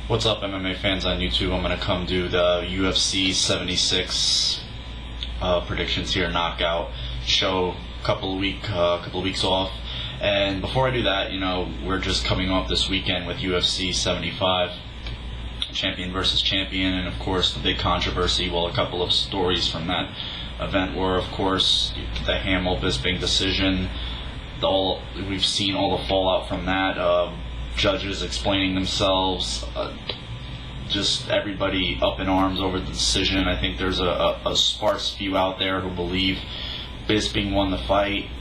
What's up, MMA fans on YouTube? I'm going to come do the UFC 76 predictions here, knockout show. Couple of weeks off. And before I do that, we're just coming off this weekend with UFC 75, champion versus champion, and of course the big controversy. Well, a couple of stories from that event were, of course, the Hamill-Bisping decision. We've seen all the fallout from that. Judges explaining themselves, just everybody up in arms over the decision. I think there's a sparse few out there who believe Bisping won the fight.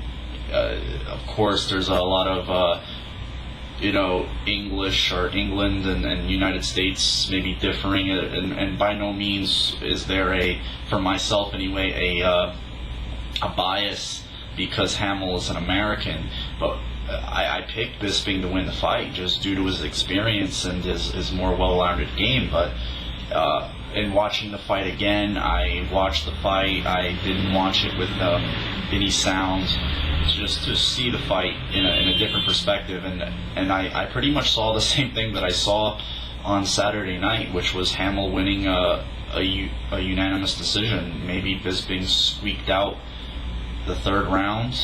Of course, there's a lot of English or England and United States maybe differing, and by no means is there for myself anyway, a bias because Hamill is an American, but I picked Bisping to win the fight just due to his experience and his more well-rounded game. But in watching the fight again, I watched the fight. I didn't watch it with any sound, just to see the fight in a different perspective. And I pretty much saw the same thing that I saw on Saturday night, which was Hamill winning a unanimous decision. Maybe Bisping squeaked out the third round.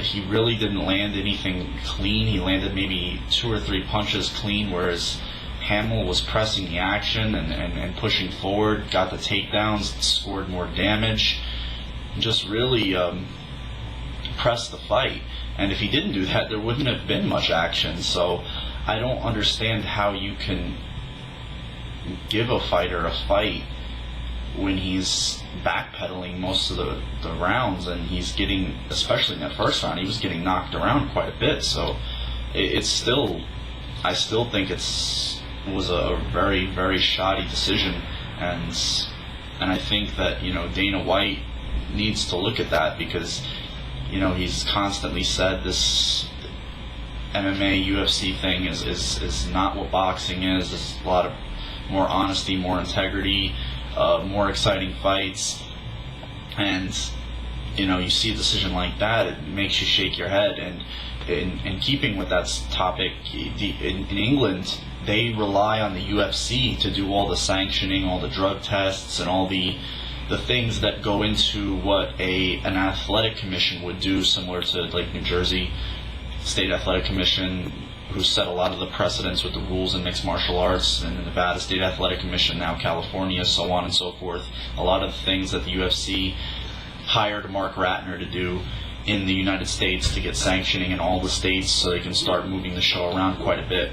He really didn't land anything clean. He landed maybe 2 or 3 punches clean, whereas Hamill was pressing the action and pushing forward, got the takedowns, scored more damage, just really pressed the fight. And if he didn't do that, there wouldn't have been much action. So I don't understand how you can give a fighter a fight when he's backpedaling most of the rounds, and he's getting, especially in that first round, he was getting knocked around quite a bit. So I still think was a very, very shoddy decision, and I think that Dana White needs to look at that, because he's constantly said this MMA UFC thing is not what boxing is. There's a lot of more honesty, more integrity, more exciting fights, and you see a decision like that, it makes you shake your head. And in keeping with that topic, in England, they rely on the UFC to do all the sanctioning, all the drug tests, and all the things that go into what an athletic commission would do, similar to like New Jersey State Athletic Commission, who set a lot of the precedents with the rules in mixed martial arts, and the Nevada State Athletic Commission, now California, so on and so forth. A lot of the things that the UFC hired Mark Ratner to do in the United States to get sanctioning in all the states, so they can start moving the show around quite a bit.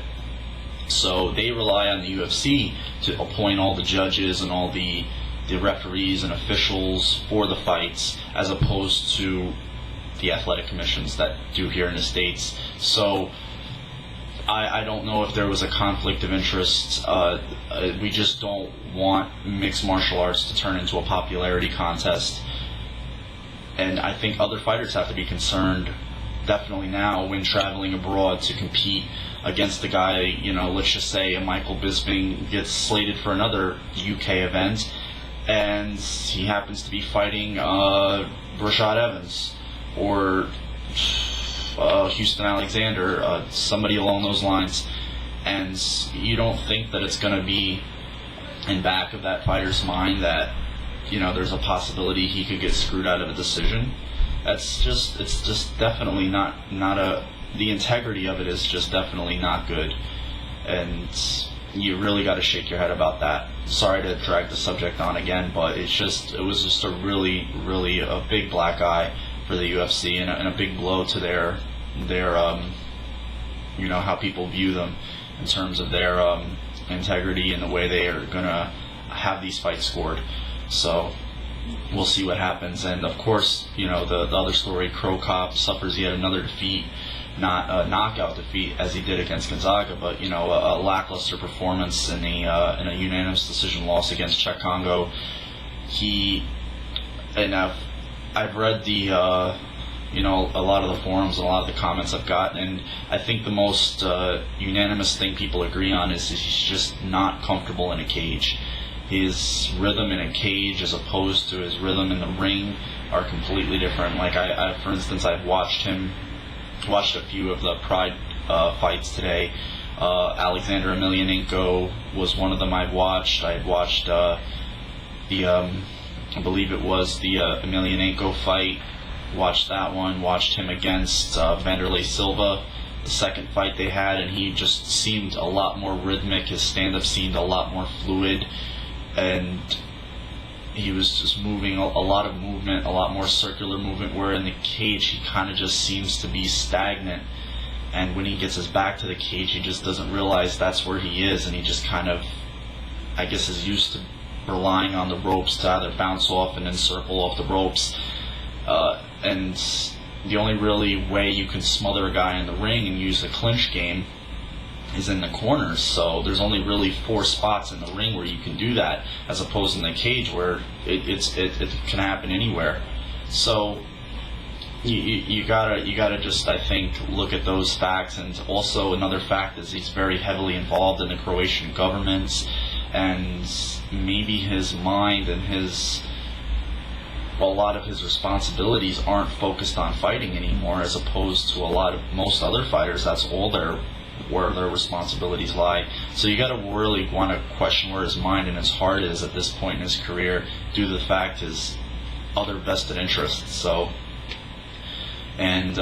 So they rely on the UFC to appoint all the judges and all the referees and officials for the fights, as opposed to the athletic commissions that do here in the States. So I don't know if there was a conflict of interest. We just don't want mixed martial arts to turn into a popularity contest. And I think other fighters have to be concerned, definitely now, when traveling abroad to compete against the guy, let's just say a Michael Bisping gets slated for another UK event, and he happens to be fighting Rashad Evans or Houston Alexander, somebody along those lines, and you don't think that it's going to be in back of that fighter's mind that there's a possibility he could get screwed out of a decision. It's just definitely not the integrity of it is just definitely not good, and you really got to shake your head about that. Sorry to drag the subject on again, but it was just a really, really a big black eye for the UFC, and a big blow to their how people view them in terms of their integrity and the way they are gonna have these fights scored. So we'll see what happens. And of course, the other story, Cro Cop suffers yet another defeat, not a knockout defeat as he did against Gonzaga, but a lackluster performance in a unanimous decision loss against Czech Congo. I've read a lot of the forums and a lot of the comments I've gotten, and I think the most unanimous thing people agree on is he's just not comfortable in a cage. His rhythm in a cage as opposed to his rhythm in the ring are completely different. Like for instance, I've watched a few of the Pride fights today. Alexander Emelianenko was one of them I'd watched. I had watched I believe it was the Emelianenko fight. Watched that one. Watched him against Vanderlei Silva, the second fight they had, and he just seemed a lot more rhythmic. His stand-up seemed a lot more fluid, and he was just moving a lot of movement, a lot more circular movement, where in the cage he kind of just seems to be stagnant. And when he gets his back to the cage, he just doesn't realize that's where he is, and he just kind of, I guess, is used to relying on the ropes to either bounce off and then circle off the ropes. And the only really way you can smother a guy in the ring and use the clinch game is in the corners. So there's only really 4 spots in the ring where you can do that, as opposed in the cage where it can happen anywhere. So you gotta just, I think, look at those facts. And also another fact is he's very heavily involved in the Croatian government, and maybe his mind and a lot of his responsibilities aren't focused on fighting anymore, as opposed to most other fighters. That's all where their responsibilities lie. So you got to really want to question where his mind and his heart is at this point in his career, due to the fact his other vested interests. So, and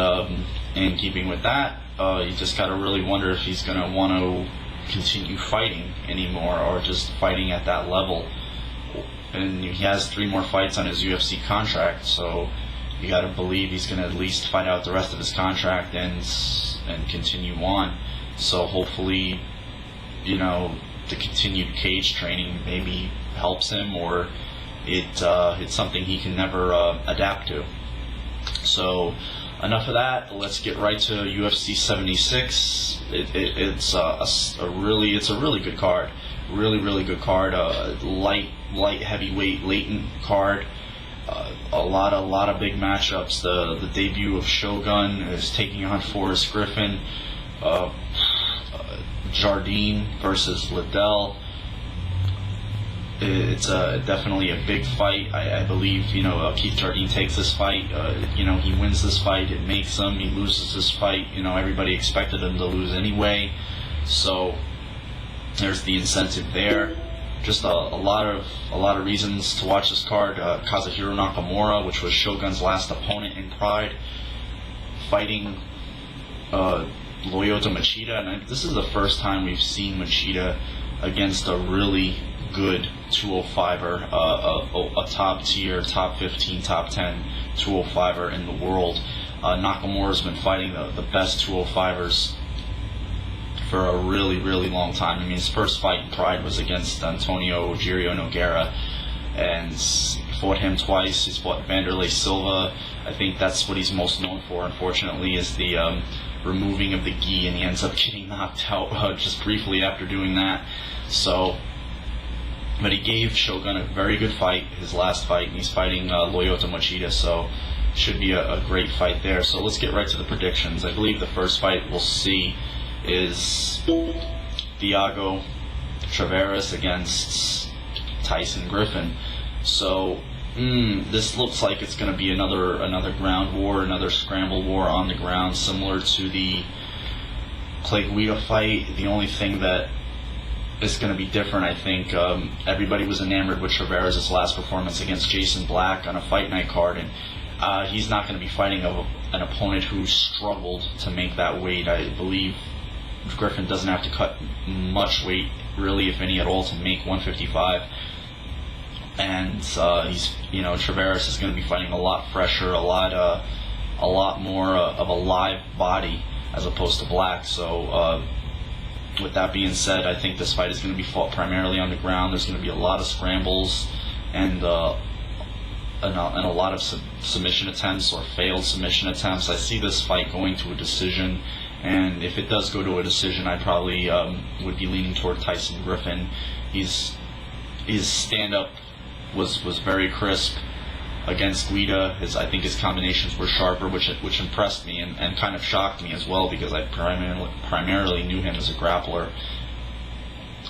in keeping with that, you just got to really wonder if he's going to want to continue fighting anymore, or just fighting at that level. And he has 3 more fights on his UFC contract, so you got to believe he's going to at least fight out the rest of his contract and continue on. So hopefully, the continued cage training maybe helps him, or it's something he can never adapt to. So enough of that. Let's get right to UFC 76. It's a really good card. Really good card. Light heavyweight latent card. A lot of big matchups. The debut of Shogun is taking on Forrest Griffin. Jardine versus Liddell. It's definitely a big fight. I believe Keith Jardine takes this fight. He wins this fight. It makes him. He loses this fight. Everybody expected him to lose anyway. So there's the incentive there. Just a lot of reasons to watch this card. Kazuhiro Nakamura, which was Shogun's last opponent in Pride, fighting Lyoto Machida, and this is the first time we've seen Machida against a really good 205er, a top tier, top 15, top 10 205er in the world. Nakamura's been fighting the best 205ers for a really long time. I mean, his first fight in Pride was against Antonio Girio Nogueira, and fought him twice. He's fought Vanderlei Silva. I think that's what he's most known for, unfortunately, is the removing of the gi, and he ends up getting knocked out just briefly after doing that. So, but he gave Shogun a very good fight, his last fight, and he's fighting Lyoto Machida, so should be a great fight there. So let's get right to the predictions. I believe the first fight we'll see is Thiago Tavares against Tyson Griffin. So this looks like it's going to be another ground war, another scramble war on the ground, similar to the Clay Guida fight. The only thing that is going to be different, I think, everybody was enamored with Tavares' last performance against Jason Black on a fight night card, and he's not going to be fighting an opponent who struggled to make that weight. I believe Griffin doesn't have to cut much weight, really, if any at all, to make 155. And Tavares is going to be fighting a lot fresher, a lot more of a live body as opposed to Black. So with that being said, I think this fight is going to be fought primarily on the ground. There's going to be a lot of scrambles and a lot of submission attempts or failed submission attempts. I see this fight going to a decision, and if it does go to a decision, I probably would be leaning toward Tyson Griffin. His stand-up was very crisp against Guida. I think his combinations were sharper, which impressed me and kind of shocked me as well, because I primarily knew him as a grappler.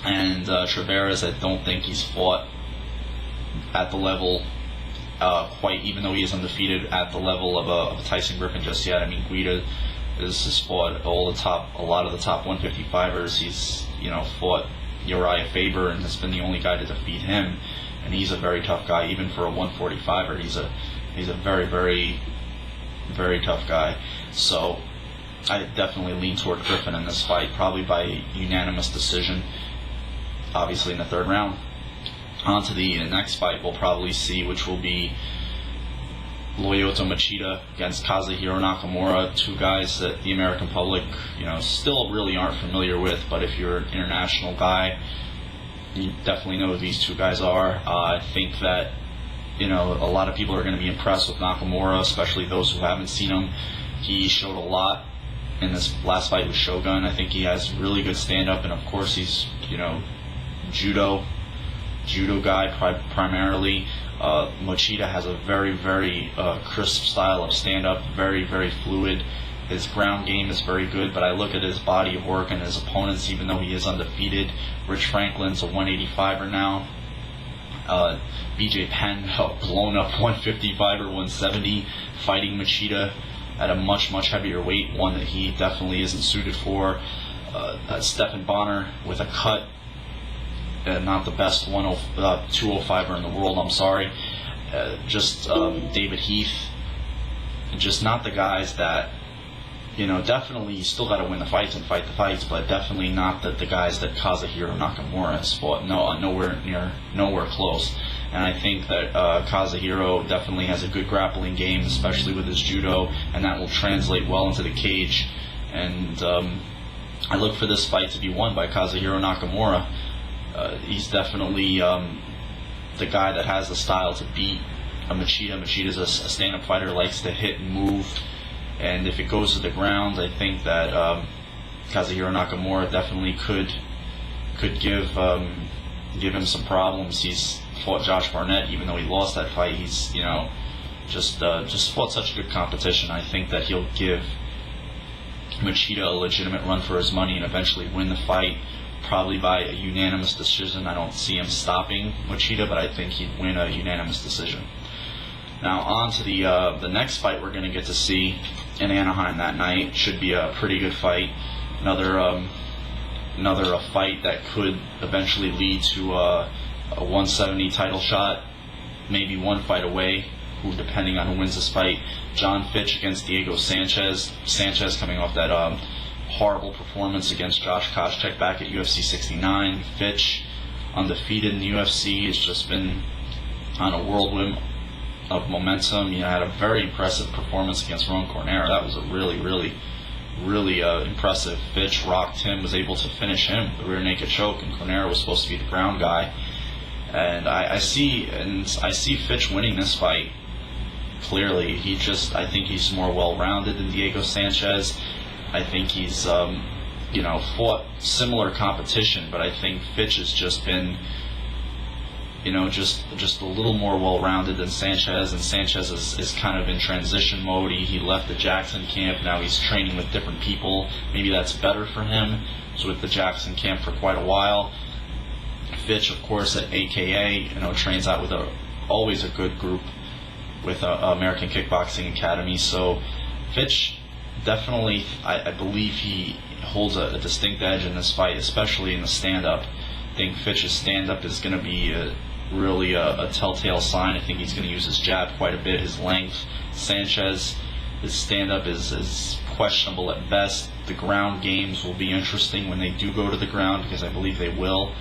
And Tavares, I don't think he's fought at the level quite, even though he is undefeated, at the level of Tyson Griffin just yet. I mean, Guida has fought a lot of the top 155ers. He's fought Uriah Faber and has been the only guy to defeat him, and he's a very tough guy. Even for a 145er, he's a very, very, very tough guy. So I definitely lean toward Griffin in this fight, probably by unanimous decision, obviously in the third round. On to the next fight we'll probably see, which will be Lyoto Machida against Kazuhiro Nakamura, two guys that the American public, still really aren't familiar with, but if you're an international guy, you definitely know who these two guys are. I think that, a lot of people are going to be impressed with Nakamura, especially those who haven't seen him. He showed a lot in this last fight with Shogun. I think he has really good stand-up, and of course he's, judo guy primarily. Machida has a very, very crisp style of stand-up, very, very fluid. His ground game is very good, but I look at his body of work and his opponents, even though he is undefeated. Rich Franklin's a 185er now. BJ Penn, a blown-up 155er, 170, fighting Machida at a much, much heavier weight, one that he definitely isn't suited for. Stephan Bonner with a cut. Not the best 205er in the world, I'm sorry. David Heath, just not the guys that, definitely you still got to win the fights and fight the fights, but definitely not the guys that Kazuhiro Nakamura has fought. Nowhere close. And I think that Kazuhiro definitely has a good grappling game, especially with his judo, and that will translate well into the cage. And I look for this fight to be won by Kazuhiro Nakamura. He's definitely the guy that has the style to beat a Machida. Machida's a stand-up fighter, likes to hit and move, and if it goes to the ground, I think that Kazuhiro Nakamura definitely could give him some problems. He's fought Josh Barnett, even though he lost that fight. He's just fought such good competition. I think that he'll give Machida a legitimate run for his money and eventually win the fight, probably by a unanimous decision. I don't see him stopping Machida, but I think he'd win a unanimous decision. Now on to the next fight we're going to get to see in Anaheim that night. Should be a pretty good fight. Another fight that could eventually lead to a 170 title shot, maybe one fight away, depending on who wins this fight. John Fitch against Diego Sanchez. Sanchez coming off that horrible performance against Josh Koscheck back at UFC 69. Fitch, undefeated in the UFC, has just been on a whirlwind of momentum. He had a very impressive performance against Ron Cornera. That was a really, really, really impressive. Fitch rocked him, was able to finish him with the rear naked choke, and Cornera was supposed to be the ground guy. And I see Fitch winning this fight clearly. I think he's more well-rounded than Diego Sanchez. I think he's, fought similar competition, but I think Fitch has just been, just a little more well-rounded than Sanchez, and Sanchez is kind of in transition mode. He left the Jackson camp, now he's training with different people. Maybe that's better for him. He's with the Jackson camp for quite a while. Fitch, of course, at AKA, trains out with always a good group with American Kickboxing Academy. So Fitch, definitely, I believe he holds a distinct edge in this fight, especially in the stand-up. I think Fitch's stand-up is going to be really a telltale sign. I think he's going to use his jab quite a bit, his length. Sanchez, his stand-up is questionable at best. The ground games will be interesting when they do go to the ground, because I believe they will.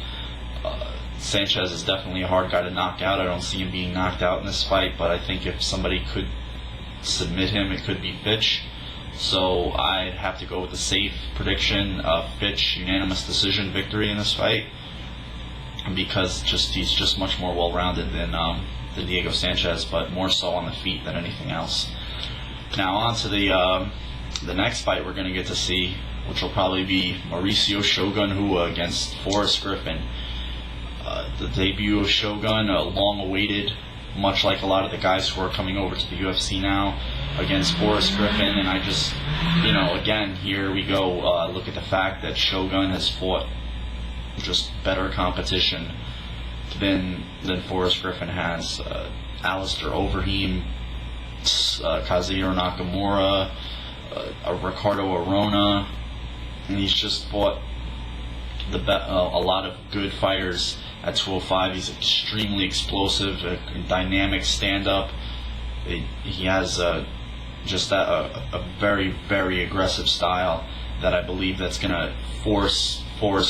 Sanchez is definitely a hard guy to knock out. I don't see him being knocked out in this fight, but I think if somebody could submit him, it could be Fitch. So I'd have to go with the safe prediction of Fitch unanimous decision victory in this fight, because he's just much more well-rounded than Diego Sanchez, but more so on the feet than anything else. Now on to the next fight we're going to get to see, which will probably be Mauricio Shogun Hua against Forrest Griffin. The debut of Shogun, long-awaited, much like a lot of the guys who are coming over to the UFC now, against Forrest Griffin. And I just, again, here we go. Look at the fact that Shogun has fought just better competition than Forrest Griffin has. Alistair Overeem, Kazuhiro Nakamura, a Ricardo Arona, and he's just fought a lot of good fighters at 205. He's extremely explosive, a dynamic stand-up. He has just a very, very aggressive style that I believe that's going to force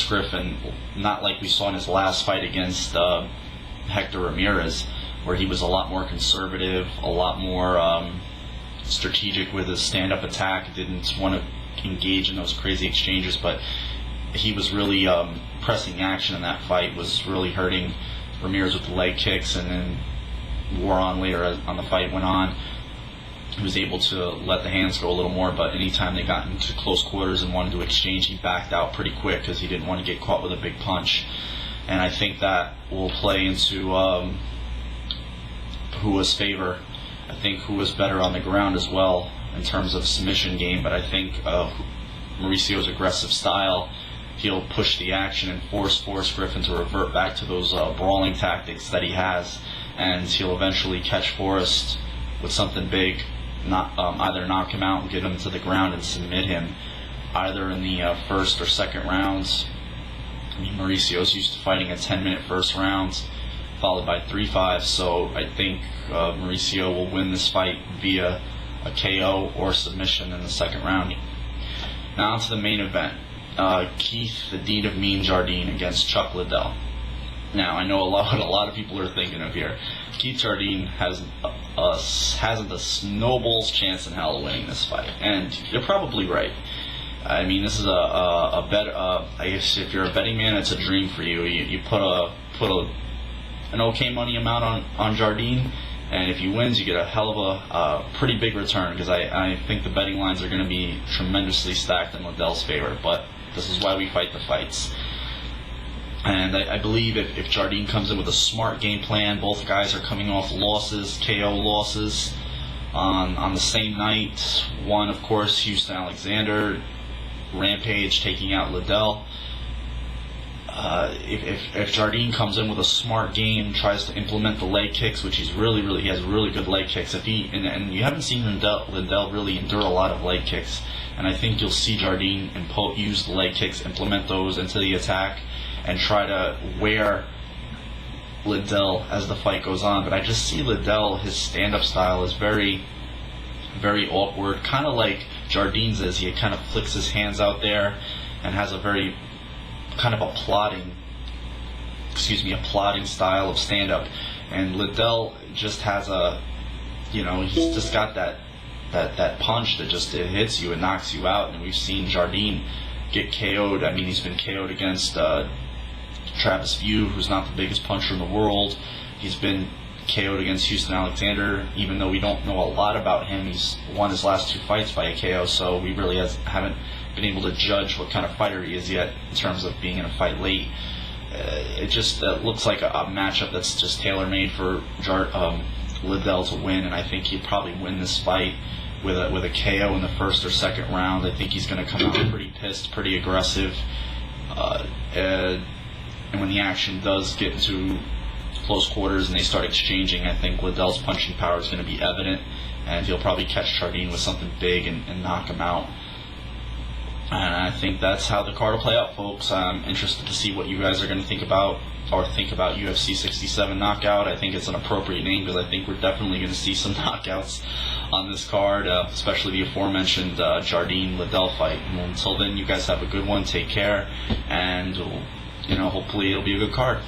Griffin, not like we saw in his last fight against Hector Ramirez, where he was a lot more conservative, a lot more strategic with his stand-up attack, didn't want to engage in those crazy exchanges, but he was really pressing action in that fight, was really hurting Ramirez with the leg kicks, and then wore on later on the fight went on. He was able to let the hands go a little more, but anytime they got into close quarters and wanted to exchange, he backed out pretty quick because he didn't want to get caught with a big punch. And I think that will play into Hua's favor. I think Hua's better on the ground as well in terms of submission game, but I think Mauricio's aggressive style, he'll push the action and force Griffin to revert back to those brawling tactics that he has, and he'll eventually catch Forrest with something big, either knock him out and get him to the ground and submit him, either in the first or second rounds. I mean, Mauricio's used to fighting a 10-minute first round, followed by 3-5, so I think Mauricio will win this fight via a KO or submission in the second round. Now on to the main event. Keith, the Dean of Mean Jardine, against Chuck Liddell. Now, I know what a lot of people are thinking of here. Keith Jardine hasn't a snowball's chance in hell of winning this fight, and you're probably right. I mean, this is a bet. I guess if you're a betting man, it's a dream for you. You put an okay money amount on Jardine, and if he wins, you get a hell of a pretty big return, because I think the betting lines are going to be tremendously stacked in Liddell's favor. But this is why we fight the fights. And I believe if Jardine comes in with a smart game plan, both guys are coming off losses, KO losses, on the same night. One, of course, Houston Alexander, Rampage taking out Liddell. If Jardine comes in with a smart game, tries to implement the leg kicks, which he has really good leg kicks. And you haven't seen Liddell really endure a lot of leg kicks, and I think you'll see Jardine use the leg kicks, implement those into the attack, and try to wear Liddell as the fight goes on. But I just see Liddell, his stand-up style is very, very awkward, kind of like Jardine's is. He kind of flicks his hands out there and has a very kind of a plodding style of stand-up. And Liddell just has he's just got that punch that just it hits you and knocks you out. And we've seen Jardine get KO'd. I mean, he's been KO'd against Travis View, who's not the biggest puncher in the world. He's been KO'd against Houston Alexander, even though we don't know a lot about him. He's won his last 2 fights by a KO, so we really haven't been able to judge what kind of fighter he is yet in terms of being in a fight late. It just looks like a matchup that's just tailor-made for Liddell to win, and I think he'd probably win this fight with a KO in the first or second round. I think he's going to come out pretty pissed, pretty aggressive, and when the action does get into close quarters and they start exchanging, I think Liddell's punching power is going to be evident, and he'll probably catch Jardine with something big and knock him out. And I think that's how the card will play out, folks. I'm interested to see what you guys are going to think about UFC 67 Knockout. I think it's an appropriate name because I think we're definitely going to see some knockouts on this card, especially the aforementioned Jardine-Liddell fight. And until then, you guys have a good one. Take care, and hopefully it'll be a good card.